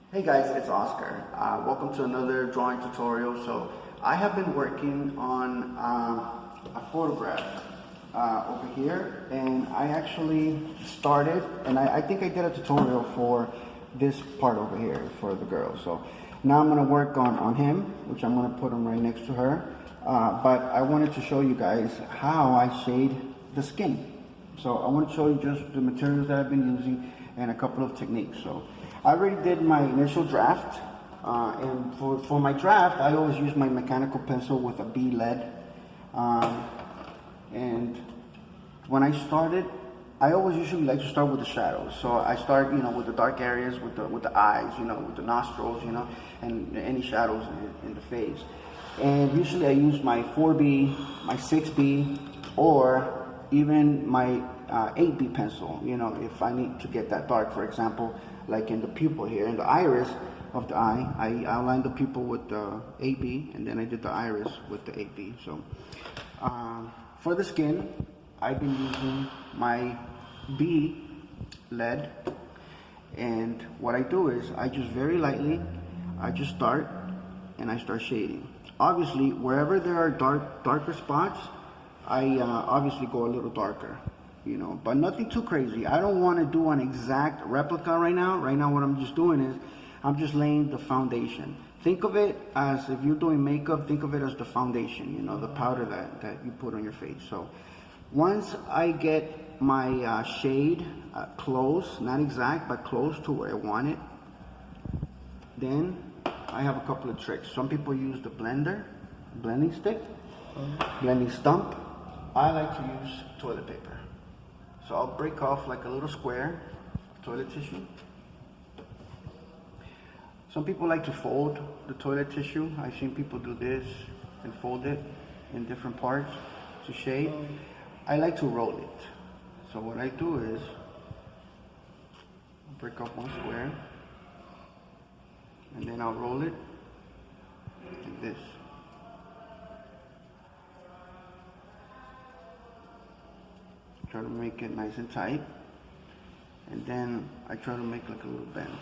Hey guys, it's Oscar. Welcome to another drawing tutorial. So I have been working on a photograph over here, and I actually started, and I think I did a tutorial for this part over here for the girl. So now I'm going to work on him, which I'm going to put him right next to her. But I wanted to show you guys how I shade the skin. So I want to show you just the materials that I've been using and a couple of techniques. So I already did my initial draft, and for my draft, I always use my mechanical pencil with a B lead. And when I started, I always usually like to start with the shadows. So I start, with the dark areas, with the eyes, with the nostrils, and any shadows in the face. And usually I use my 4B, my 6B, or even my 8B pencil, if I need to get that dark. For example, like in the pupil here, in the iris of the eye, I outlined the pupil with the 8B, and then I did the iris with the 8B. So for the skin, I've been using my B lead, and what I do is I just very lightly, I just start and I start shading. Obviously, wherever there are darker spots, I obviously go a little darker, but nothing too crazy. I don't want to do an exact replica right now. Right now what I'm just doing is I'm just laying the foundation. Think of it as, if you're doing makeup, think of it as the foundation, the powder that you put on your face. So once I get my shade close, not exact, but close to where I want it, then I have a couple of tricks. Some people use the blending stick, blending stump. I like to use toilet paper. So I'll break off like a little square of toilet tissue. Some people like to fold the toilet tissue. I've seen people do this and fold it in different parts to shade. I like to roll it. So what I do is break off one square, and then I'll roll it like this. Try to make it nice and tight, and then I try to make like a little bend,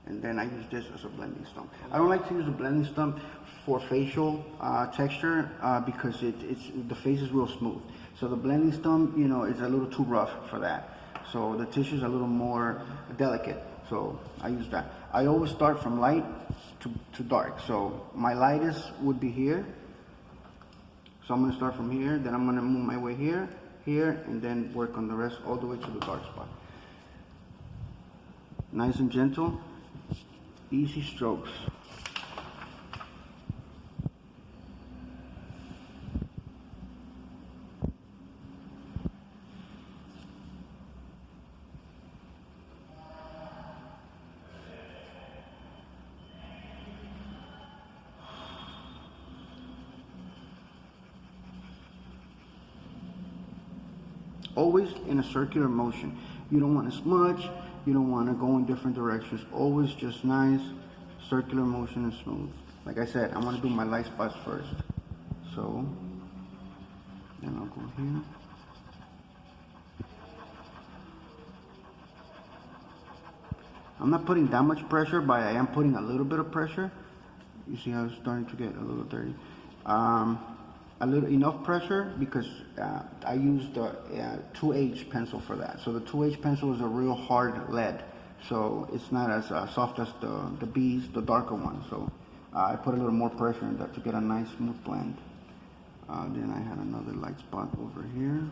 and then I use this as a blending stump. I don't like to use a blending stump for facial texture because the face is real smooth. So the blending stump, is a little too rough for that. So the tissue is a little more delicate. So I use that. I always start from light to dark. So my lightest would be here. So I'm going to start from here, then I'm going to move my way here, and then work on the rest all the way to the dark spot. Nice and gentle, easy strokes. Always in a circular motion. You don't want to smudge, you don't want to go in different directions. Always just nice circular motion and smooth. Like I said, I'm going to do my light spots first. So then I'll go here. I'm not putting that much pressure, but I am putting a little bit of pressure. You see how it's starting to get a little dirty. A little enough pressure because I used the 2H pencil for that. So the 2H pencil is a real hard lead, so it's not as soft as the B's, the darker one. So I put a little more pressure in that to get a nice smooth blend. Then I had another light spot over here,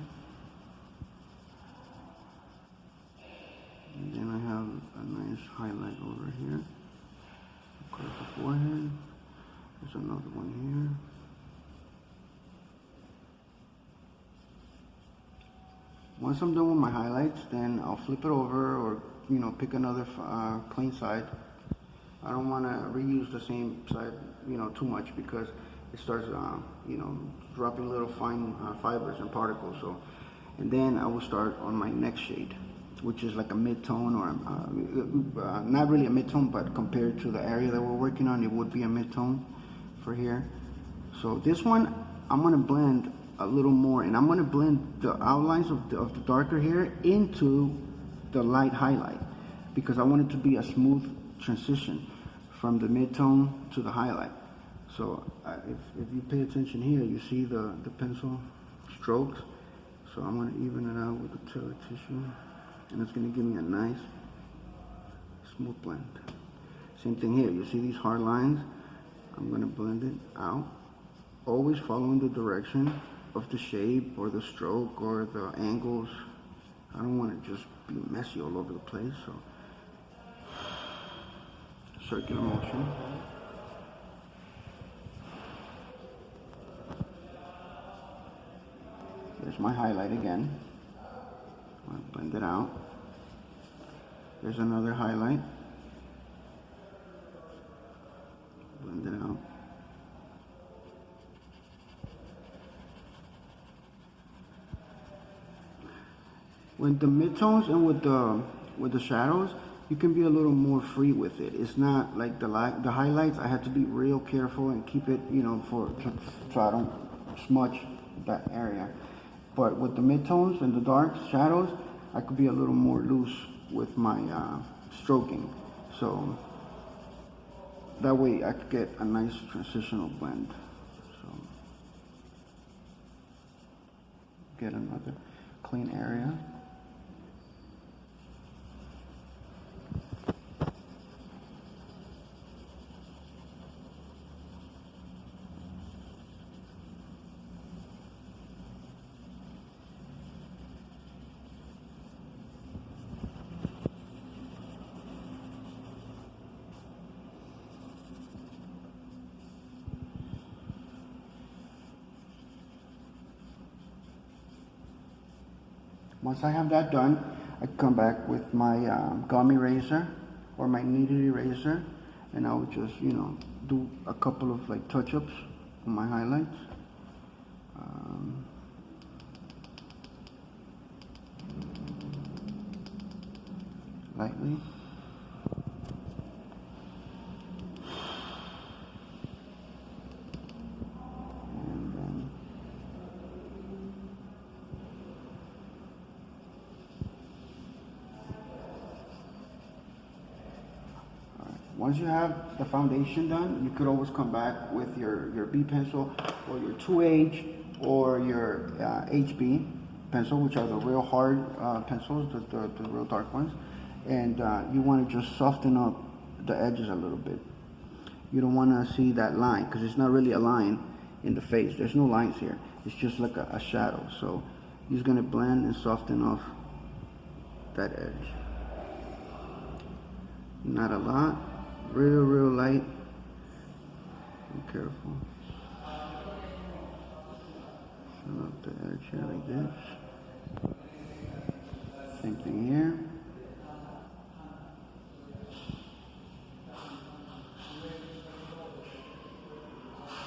and then I have a nice highlight over here across the forehead. There's another one here. Once I'm done with my highlights, then I'll flip it over or, pick another clean side. I don't want to reuse the same side, too much because it starts, dropping little fine fibers and particles. So, and then I will start on my next shade, which is like a mid-tone or not really a mid-tone, but compared to the area that we're working on, it would be a mid-tone for here. So this one, I'm going to blend a little more, and I'm going to blend the outlines of the darker hair into the light highlight. because I want it to be a smooth transition from the mid-tone to the highlight. So if you pay attention here, you see the pencil strokes. So I'm going to even it out with the tailor tissue, and it's going to give me a nice smooth blend. Same thing here, you see these hard lines? I'm going to blend it out, always following the direction of the shape or the stroke or the angles. I don't want it to just be messy all over the place, so circular motion. There's my highlight again. I'll blend it out. There's another highlight. Blend it out. With the midtones and with the shadows, you can be a little more free with it. It's not like the highlights. I had to be real careful and keep it, you know, so I don't smudge that area. But with the midtones and the dark shadows, I could be a little more loose with my stroking. So that way I could get a nice transitional blend. So get another clean area. Once I have that done, I come back with my gummy eraser or my kneaded eraser, and I would just, you know, do a couple of like touch-ups on my highlights. Lightly. Once you have the foundation done, you could always come back with your B pencil or your 2H or your HB pencil, which are the real hard pencils, the real dark ones. And you want to just soften up the edges a little bit. You don't want to see that line because it's not really a line in the face. There's no lines here. It's just like a shadow. So you're just going to blend and soften off that edge. Not a lot. Real light. Be careful. Fill up the edge here like this. Same thing here.